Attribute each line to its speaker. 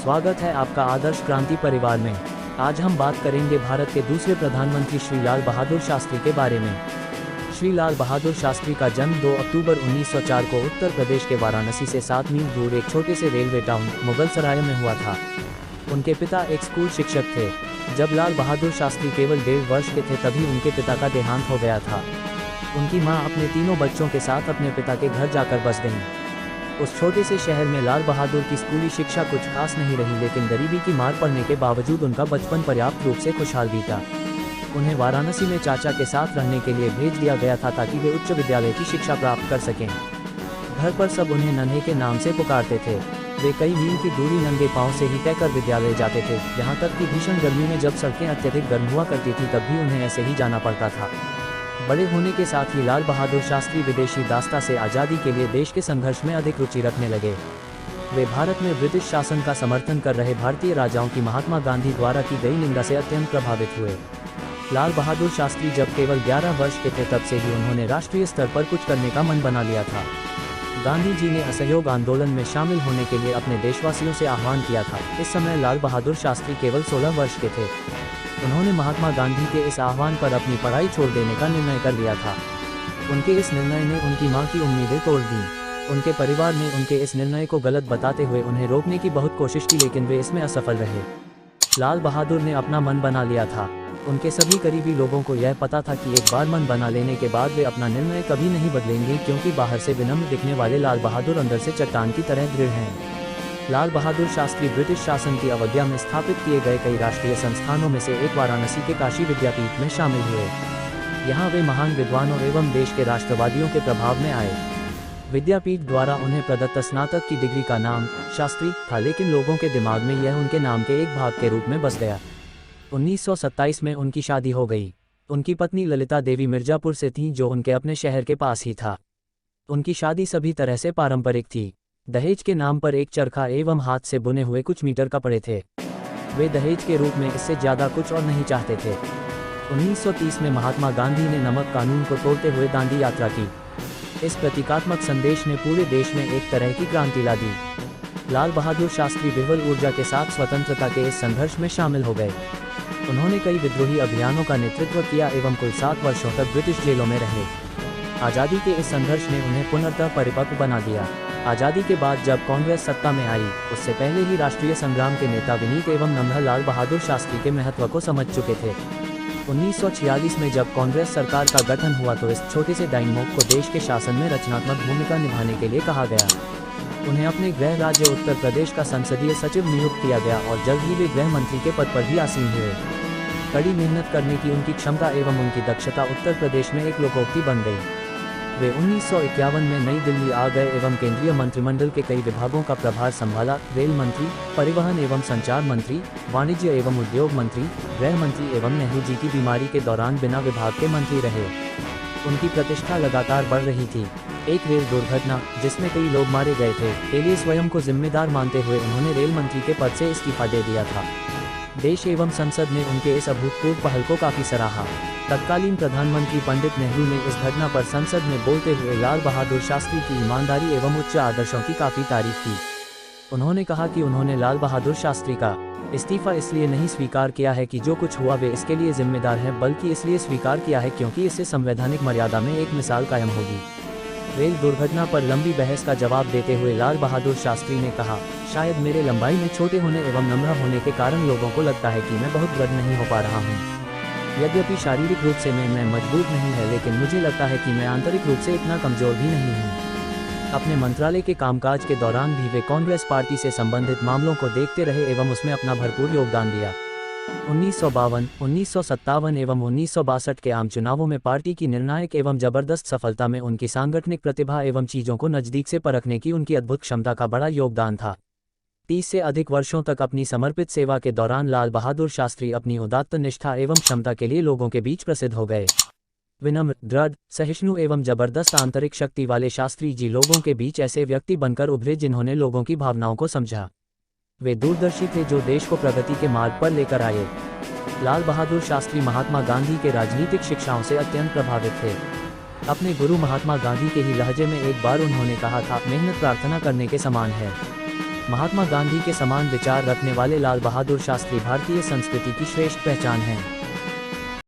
Speaker 1: स्वागत है आपका आदर्श क्रांति परिवार में। आज हम बात करेंगे भारत के दूसरे प्रधानमंत्री श्री लाल बहादुर शास्त्री के बारे में। श्री लाल बहादुर शास्त्री का जन्म 2 अक्टूबर 1904 को उत्तर प्रदेश के वाराणसी से 7 मील दूर एक छोटे से रेलवे टाउन मुगलसराय में हुआ था। उनके पिता एक स्कूल शिक्षक थे। जब लाल बहादुर शास्त्री केवल 1.5 वर्ष के थे तभी उनके पिता का देहांत हो गया था। उनकी मां अपने तीनों बच्चों के साथ अपने पिता के घर जाकर बस गईं। उस छोटे से शहर में लाल बहादुर की स्कूली शिक्षा कुछ खास नहीं रही, लेकिन गरीबी की मार पड़ने के बावजूद उनका बचपन पर्याप्त रूप से खुशहाल बीता। उन्हें वाराणसी में चाचा के साथ रहने के लिए भेज दिया गया था ताकि वे उच्च विद्यालय की शिक्षा प्राप्त कर सकें। घर पर सब उन्हें नन्हे के नाम से पुकारते थे। वे कई मील की दूरी नंगे पांव से ही तय कर विद्यालय जाते थे। यहाँ तक कि भीषण गर्मी में जब सड़कें अत्यधिक गर्म हुआ करती थी तब भी उन्हें ऐसे ही जाना पड़ता था। बड़े होने के साथ ही लाल बहादुर शास्त्री विदेशी दास्ता से आज़ादी के लिए देश के संघर्ष में अधिक रुचि रखने लगे। वे भारत में ब्रिटिश शासन का समर्थन कर रहे भारतीय राजाओं की महात्मा गांधी द्वारा की गई निंदा से अत्यंत प्रभावित हुए। लाल बहादुर शास्त्री जब केवल 11 वर्ष के थे तब से ही उन्होंने राष्ट्रीय स्तर पर कुछ करने का मन बना लिया था। गांधी जी ने असहयोग आंदोलन में शामिल होने के लिए अपने देशवासियों से आह्वान किया था। इस समय लाल बहादुर शास्त्री केवल 16 वर्ष के थे। उन्होंने महात्मा गांधी के इस आह्वान पर अपनी पढ़ाई छोड़ देने का निर्णय कर लिया था। उनके इस निर्णय ने उनकी मां की उम्मीदें तोड़ दी। उनके परिवार ने उनके इस निर्णय को गलत बताते हुए उन्हें रोकने की बहुत कोशिश की, लेकिन वे इसमें असफल रहे। लाल बहादुर ने अपना मन बना लिया था। उनके सभी करीबी लोगों को यह पता था कि एक बार मन बना लेने के बाद वे अपना निर्णय कभी नहीं बदलेंगे, क्योंकि बाहर से विनम्र दिखने वाले लाल बहादुर अंदर से चट्टान की तरह दृढ़ हैं। लाल बहादुर शास्त्री ब्रिटिश शासन की अवज्ञा में स्थापित किए गए कई राष्ट्रीय संस्थानों में से एक वाराणसी के काशी विद्यापीठ में शामिल हुए। यहाँ वे महान विद्वानों एवं देश के राष्ट्रवादियों के प्रभाव में आए। विद्यापीठ द्वारा उन्हें प्रदत्त स्नातक की डिग्री का नाम शास्त्री था, लेकिन लोगों के दिमाग में यह उनके नाम के एक भाग के रूप में बस गया। 1927 में उनकी शादी हो गई। उनकी पत्नी ललिता देवी मिर्जापुर से थीं, जो उनके अपने शहर के पास ही था। उनकी शादी सभी तरह से पारंपरिक थी। दहेज के नाम पर एक चरखा एवं हाथ से बुने हुए कुछ मीटर कपड़े थे। वे दहेज के रूप में इससे ज़्यादा कुछ और नहीं चाहते थे। 1930 में महात्मा गांधी ने नमक कानून को तोड़ते हुए दांडी यात्रा की। इस प्रतीकात्मक संदेश ने पूरे देश में एक तरह की क्रांति ला दी। लाल बहादुर शास्त्री विह्वल ऊर्जा के साथ स्वतंत्रता के इस संघर्ष में शामिल हो गए। उन्होंने कई विद्रोही अभियानों का नेतृत्व किया एवं कुल 7 वर्षों तक ब्रिटिश जेलों में रहे। आज़ादी के इस संघर्ष ने उन्हें पुनर्तः परिपक्व बना दिया। आज़ादी के बाद जब कांग्रेस सत्ता में आई, उससे पहले ही राष्ट्रीय संग्राम के नेता विनीत एवं नम्र लाल बहादुर शास्त्री के महत्व को समझ चुके थे। 1946 में जब कांग्रेस सरकार का गठन हुआ तो इस छोटे से डायनामो को देश के शासन में रचनात्मक भूमिका निभाने के लिए कहा गया। उन्हें अपने गृह राज्य उत्तर प्रदेश का संसदीय सचिव नियुक्त किया गया और जल्द ही वे गृह मंत्री के पद पर भी आसीन हुए। कड़ी मेहनत करने की उनकी क्षमता एवं उनकी दक्षता उत्तर प्रदेश में एक लोकोक्ति बन गई। वे 1951 में नई दिल्ली आ गए एवं केंद्रीय मंत्रिमंडल के कई विभागों का प्रभार संभाला। रेल मंत्री, परिवहन एवं संचार मंत्री, वाणिज्य एवं उद्योग मंत्री, गृह मंत्री एवं नेहरू जी की बीमारी के दौरान बिना विभाग के मंत्री रहे। उनकी प्रतिष्ठा लगातार बढ़ रही थी। एक रेल दुर्घटना जिसमें कई लोग मारे गए थे के लिए स्वयं को जिम्मेदार मानते हुए उन्होंने रेल मंत्री के पद से इस्तीफा दे दिया था। देश एवं संसद ने उनके इस अभूतपूर्व पहल को काफी सराहा। तत्कालीन प्रधानमंत्री पंडित नेहरू ने इस घटना पर संसद में बोलते हुए लाल बहादुर शास्त्री की ईमानदारी एवं उच्च आदर्शों की काफी तारीफ की। उन्होंने कहा कि उन्होंने लाल बहादुर शास्त्री का इस्तीफा इसलिए नहीं स्वीकार किया है कि जो कुछ हुआ वे इसके लिए जिम्मेदार हैं, बल्कि इसलिए स्वीकार किया है क्योंकि इससे संवैधानिक मर्यादा में एक मिसाल कायम होगी। रेल दुर्घटना पर लंबी बहस का जवाब देते हुए लाल बहादुर शास्त्री ने कहा, शायद मेरे लंबाई में छोटे होने एवं नम्र होने के कारण लोगों को लगता है कि मैं बहुत दृढ़ नहीं हो पा रहा हूँ। यद्यपि शारीरिक रूप से मैं मजबूत नहीं है, लेकिन मुझे लगता है कि मैं आंतरिक रूप से इतना कमजोर भी नहीं हूँ। अपने मंत्रालय के कामकाज के दौरान भी वे कांग्रेस पार्टी से संबंधित मामलों को देखते रहे एवं उसमें अपना भरपूर योगदान दिया। 1952, 1957 एवं 1962 के आम चुनावों में पार्टी की निर्णायक एवं जबरदस्त सफलता में उनकी सांगठनिक प्रतिभा एवं चीजों को नजदीक से परखने की उनकी अद्भुत क्षमता का बड़ा योगदान था। 30 से अधिक वर्षों तक अपनी समर्पित सेवा के दौरान लाल बहादुर शास्त्री अपनी उदात्त निष्ठा एवं क्षमता के लिए लोगों के बीच प्रसिद्ध हो गए। विनम्र, दृढ़, सहिष्णु एवं जबरदस्त आंतरिक शक्ति वाले शास्त्री जी लोगों के बीच ऐसे व्यक्ति बनकर उभरे जिन्होंने लोगों की भावनाओं को समझा। वे दूरदर्शी थे जो देश को प्रगति के मार्ग पर लेकर आए। लाल बहादुर शास्त्री महात्मा गांधी के राजनीतिक शिक्षाओं से अत्यंत प्रभावित थे। अपने गुरु महात्मा गांधी के ही लहजे में एक बार उन्होंने कहा था, मेहनत प्रार्थना करने के समान है। महात्मा गांधी के समान विचार रखने वाले लाल बहादुर शास्त्री भारतीय संस्कृति की श्रेष्ठ पहचान हैं।